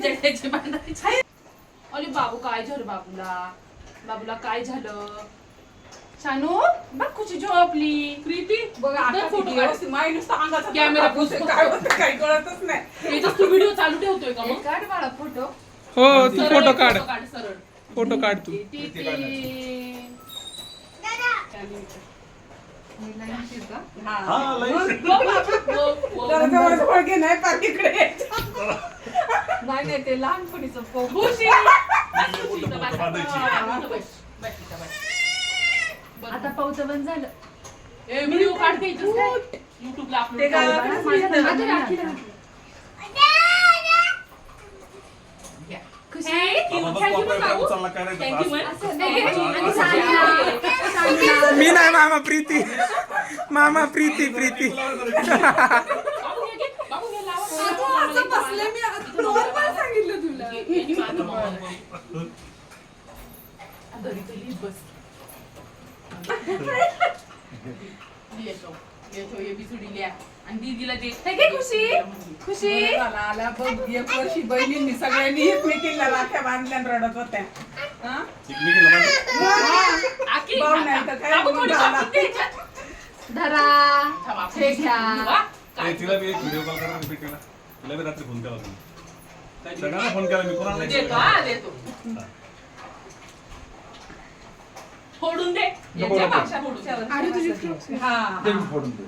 जड्याची बांधायची. अरे बाबू काय झालं बाबूला काय झालं? शानू बघ खुशी झोपली. प्रीती बघा फोटो कॅमेरा काही कळतच नाही. तू व्हिडिओ चालू ठेवतोय का? मग काढ मला फोटो. हो तू फोटो काढ, सरळ फोटो काढ तू. नाही ते लहानपणीचं आता पाऊस बंद झालं. व्हिडिओ काढते युट्यूबला अपलोड मी नाही मामा प्रीती, मामा प्रीती प्रीती. सांगितलं तुला. आणि दीदीला दे. खुशी खुशी आला बघ एक वर्षी बहिणींनी सगळ्यांनी एकमेकींना राख्या बांधल्या आणि रडत होत्या. भाऊ नाही तर काय बोलून राहिला. धरा हे घ्या. तिला मी एक व्हिडिओ कॉल करा रिपीट केला. तिला मी रात्री फोन केला होता. सगळ्यांना फोन केला मी कोणाला देतो. फोडून दे. याच्या भाषा फोडून. आणि तुझी फोडून दे.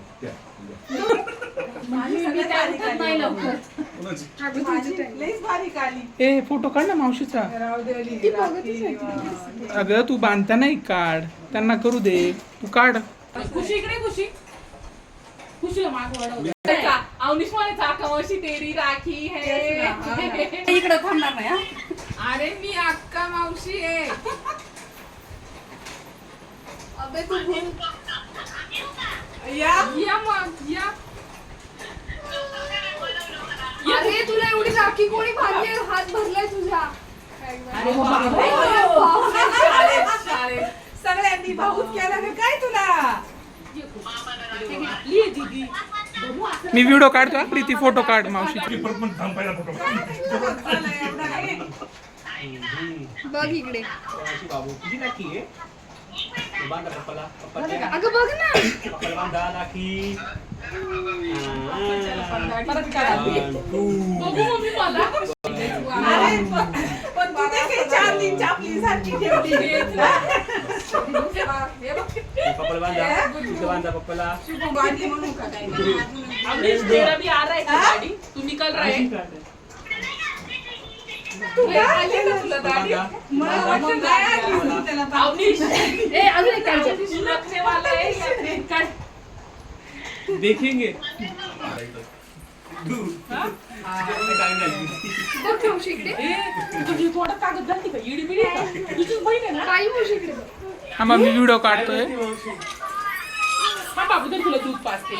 नाही लवकर. लईच बारीक आली. ए फोटो काढ ना मावशीचा. राहू दे अली. अगं तू बांधता नाही काढ, त्यांना करू दे, तू काढ. खुशी इकडे खुशीला माग वळव. अवनीश म्हणायचा अक्का तेरी राखी है. इकडे थांबणार नाही हा. अरे मी अक्का मावशी आहे. अबे तू या मग या. अरे तुला एवढी राखी कोणी बांधली? हात भरलाय तुझा. अरे शाळेत सगळ्यांनी भाऊच केला का काय तुला? ये दीदी. मी व्हिडिओ काढतो हा, प्रीती फोटो काढ मावशीची. परत पण थांब पहिला फोटो. बघ इकडे. बाबू तुझी राखी आहे. बांधा पप्पाला. अगं बघ ना. पप्पाला बांधा राखी. परत काढा. बघू मम्मी मला. अरे पण तू ते काही चारली चापली सारखी ठेवली. हे बघ. पप्पाला बांधा. तुझं बांधा पप्पाला. शुभम बांधली म्हणून का काय? अवनीश तेरा भी आ रहा है गाड़ी. तू निकल रहा है. तुला आली का तुला दाढी? मला वाटलं नाही आली म्हणून त्याला बांधली. अवनीश ए अजून एक काढ. सुरखने वाला है या काढ. देखेंगे. बघ मावशी इकडे. तुझी थोडं कागद घालती का? इडी बिडी का? तुझी बहीण आहे ना? काही मावशी इकडे बघ. हा मग मी व्हिडिओ काढतोय. हा बाबू तर तुला दूध पाजते.